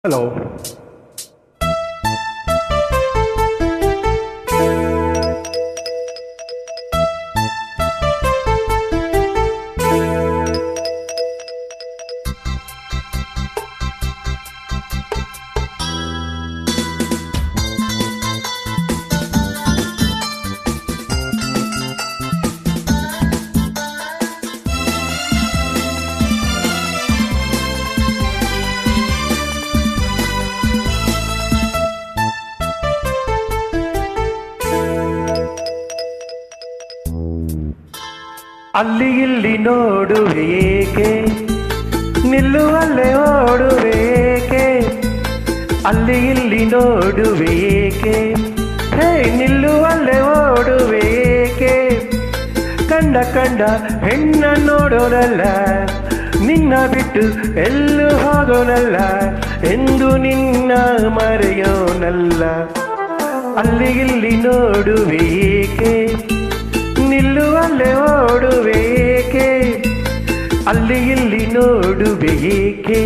Hello. ಅಲ್ಲಿ ಇಲ್ಲಿ ನೋಡುವೇಕೆ, ನಿಲ್ಲುವಲ್ಲೇ ಓಡುವೇಕೆ. ಅಲ್ಲಿ ಇಲ್ಲಿ ನೋಡುವೇಕೆ, ಹೇ ನಿಲ್ಲುವಲ್ಲೇ ಓಡುವೇಕೆ. ಕಂಡ ಕಂಡ ಹೆಣ್ಣ ನೋಡೋನಲ್ಲ, ನಿನ್ನ ಬಿಟ್ಟು ಎಲ್ಲೂ ಹೋಗೋನಲ್ಲ, ಎಂದು ನಿನ್ನ ಮರೆಯೋನಲ್ಲ. ಅಲ್ಲಿ ಇಲ್ಲಿ ನೋಡುವೇಕೆ, ನಿಲ್ಲುವಲ್ಲೇ ಓಡುವೇಕೆ. ಅಲ್ಲಿ ಇಲ್ಲಿ ನೋಡುವೇಕೆ.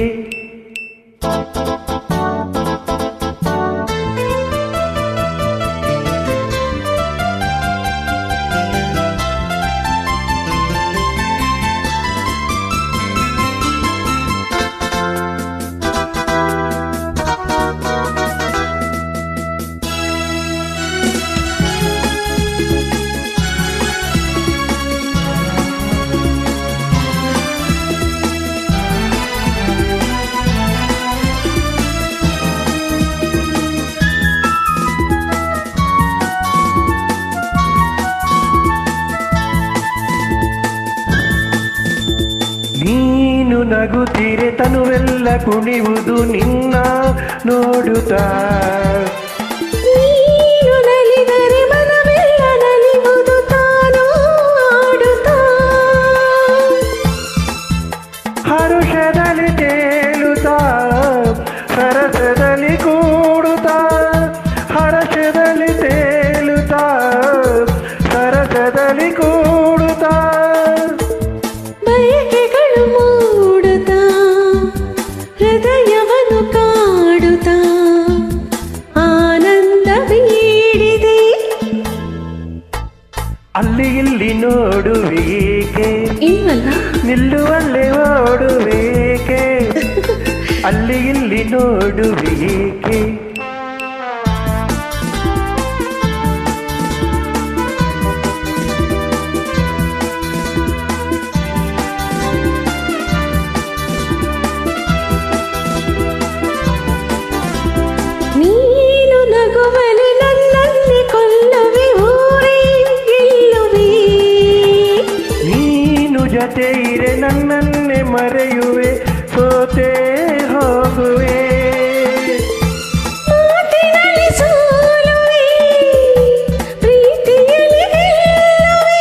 ನೀನು ನಗುತ್ತೀರೆ ತನುವೆಲ್ಲ ಕುಣಿಯುವುದು ನಿನ್ನ ನೋಡುತ್ತಾ. ನೀನು ನಲಿದರೆ ಮನವೆಲ್ಲ ನಲಿಯುವುದು ತಾನು ಆಡುತ್ತಾ. ಹರುಷದಲ್ಲಿ ತೇಲುತ್ತಾ, ಸರಸದಲ್ಲಿ ಕೂಡುತ್ತಾ. ಹರ್ಷದಲ್ಲಿ ತೇಲುತ್ತಾ, ಸರಸದಲ್ಲಿ ಕೂಡುತ್ತಾ. ಬಯಕೆಗಳು ಮೂಡುತ್ತಾ, ಹೃದಯವನ್ನು ಕಾಡುತ್ತಾ. ಆನಂದ ಬೀಡಿದೆ. ಅಲ್ಲಿ ಇಲ್ಲಿ ನೋಡುವೇಕೆ, ಇಲ್ವಲ್ಲ ನಿಲ್ಲುವಲ್ಲೇ ಓಡುವೇಕೆ. ಅಲ್ಲಿ ಇಲ್ಲಿ ನೋಡುವೇಕೆ. ನೀನು ನಗುವಲೆ ನನ್ನಲ್ಲಿ ಕೊಲ್ಲುವೆ, ಊರೇ ಗೆಲ್ಲುವೆ. ನೀನು ಜೊತೆ ಇರೆ ನನ್ನನ್ನೇ ಮರೆಯುವೆ, ಸೋತೆ ಹೋಗುವೆ. ಮಾತಿನಲ್ಲಿ ಸೋಲುವೆ, ಪ್ರೀತಿಯಲ್ಲಿ ಗೆಲ್ಲುವೆ.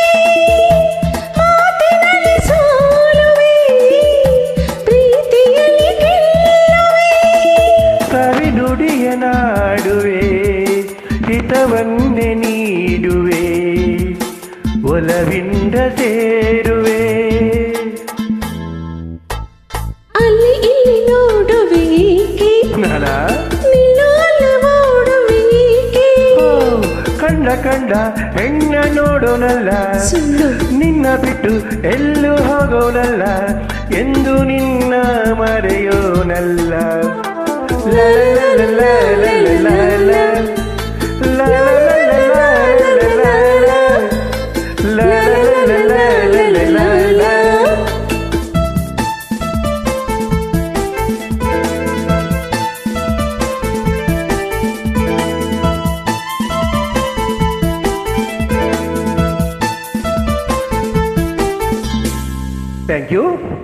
ಮಾತಿನಲ್ಲಿ ಸೋಲುವೆ, ಪ್ರೀತಿಯಲ್ಲಿ ಗೆಲ್ಲುವೆ. ಸವಿ ನುಡಿಯ ನಾಡುವೆ, ಹಿತವನ್ನೇ ನೀಡುವೆ, ಒಲವಿಂದ ಸೇರುವೆ. ಅಲ್ಲಿ ಇಲ್ಲಿ ನೋಡುವೇಕೆ, ನಲ ನಿಲ್ಲುವಲ್ಲ ಓಡುವೇಕೆ. ಓ, ಕಂಡ ಕಂಡ ಹೆಣ್ಣ ನೋಡೋನಲ್ಲ, ಸುಳ್ಳು ನಿನ್ನ ಬಿಟ್ಟು ಎಲ್ಲೂ ಹೋಗೋನಲ್ಲ, ಎಂದು ನಿನ್ನ ಮರೆಯೋನಲ್ಲ. ಲ ಲ ಲ ಲ ಲ ಲ ಲ ಲ. ಲ ಲ ಲ ಲ ಲ ಲ ಲ ಲ. ಲ ಲ ಲ ಲ ಲ ಲ ಲ ಲ. Thank you.